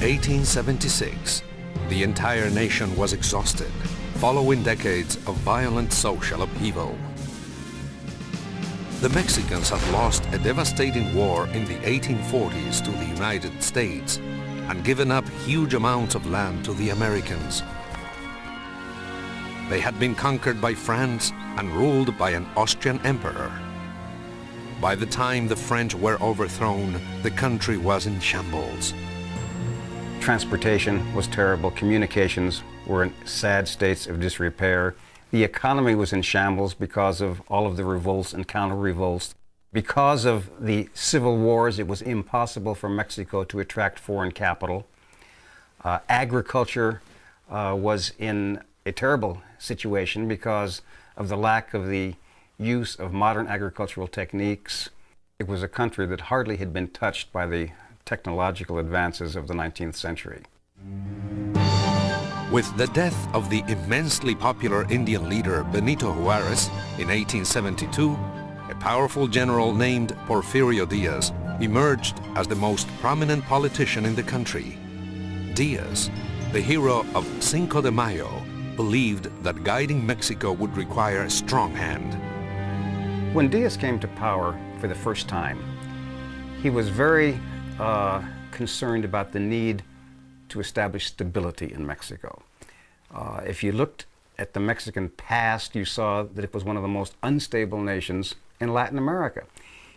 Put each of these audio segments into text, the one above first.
1876, the entire nation was exhausted, following decades of violent social upheaval. The Mexicans had lost a devastating war in the 1840s to the United States and given up huge amounts of land to the Americans. They had been conquered by France and ruled by an Austrian emperor. By the time the French were overthrown, the country was in shambles. Transportation was terrible, communications were in sad states of disrepair. The economy was in shambles because of all of the revolts and counter-revolts. Because of the civil wars, it was impossible for Mexico to attract foreign capital. Agriculture was in a terrible situation because of the lack of the use of modern agricultural techniques. It was a country that hardly had been touched by the technological advances of the 19th century. With the death of the immensely popular Indian leader Benito Juarez in 1872, a powerful general named Porfirio Diaz emerged as the most prominent politician in the country. Diaz, the hero of Cinco de Mayo, believed that guiding Mexico would require a strong hand. When Diaz came to power for the first time, he was very concerned about the need to establish stability in Mexico. If you looked at the Mexican past, you saw that it was one of the most unstable nations in Latin America.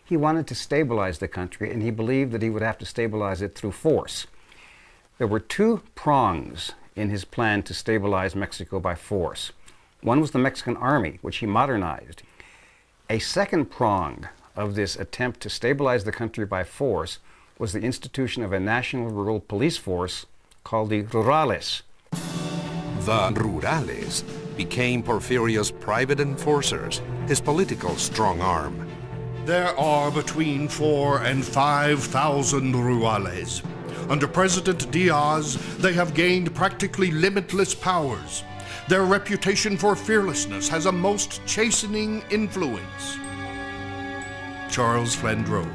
He wanted to stabilize the country, and he believed that he would have to stabilize it through force. There were two prongs in his plan to stabilize Mexico by force. One was the Mexican army, which he modernized. A second prong of this attempt to stabilize the country by force was the institution of a national rural police force called the Rurales. The Rurales became Porfirio's private enforcers, his political strong arm. There are between 4,000 and 5,000 Rurales. Under President Diaz, they have gained practically limitless powers. Their reputation for fearlessness has a most chastening influence. Charles Flandreau.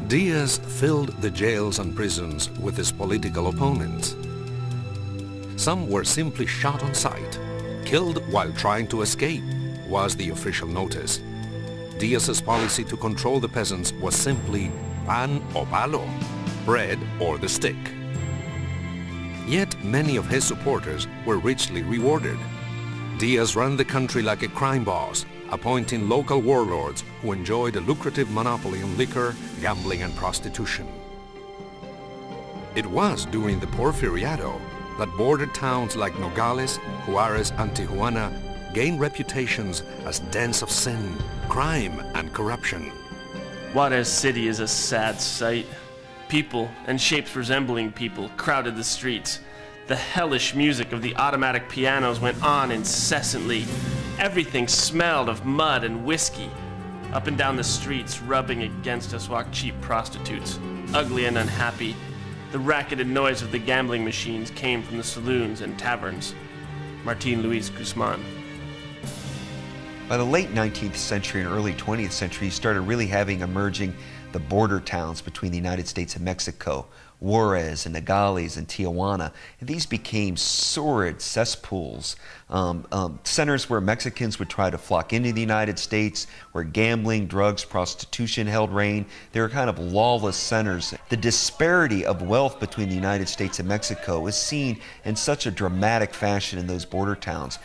Diaz filled the jails and prisons with his political opponents. Some were simply shot on sight. Killed while trying to escape was the official notice. Diaz's policy to control the peasants was simply pan o palo, bread or the stick. Yet many of his supporters were richly rewarded. Diaz ran the country like a crime boss, appointing local warlords who enjoyed a lucrative monopoly on liquor, gambling and prostitution. It was during the Porfiriato that border towns like Nogales, Juarez and Tijuana gained reputations as dens of sin, crime and corruption. Juarez City is a sad sight. People and shapes resembling people crowded the streets. The hellish music of the automatic pianos went on incessantly. Everything smelled of mud and whiskey. Up and down the streets, rubbing against us, walked cheap prostitutes, ugly and unhappy. The racket and noise of the gambling machines came from the saloons and taverns. Martin Luis Guzman. By the late 19th century and early 20th century, you started really having emerging the border towns between the United States and Mexico, Juarez and Nogales and Tijuana. And these became sordid cesspools, centers where Mexicans would try to flock into the United States, where gambling, drugs, prostitution held reign. They were kind of lawless centers. The disparity of wealth between the United States and Mexico is seen in such a dramatic fashion in those border towns.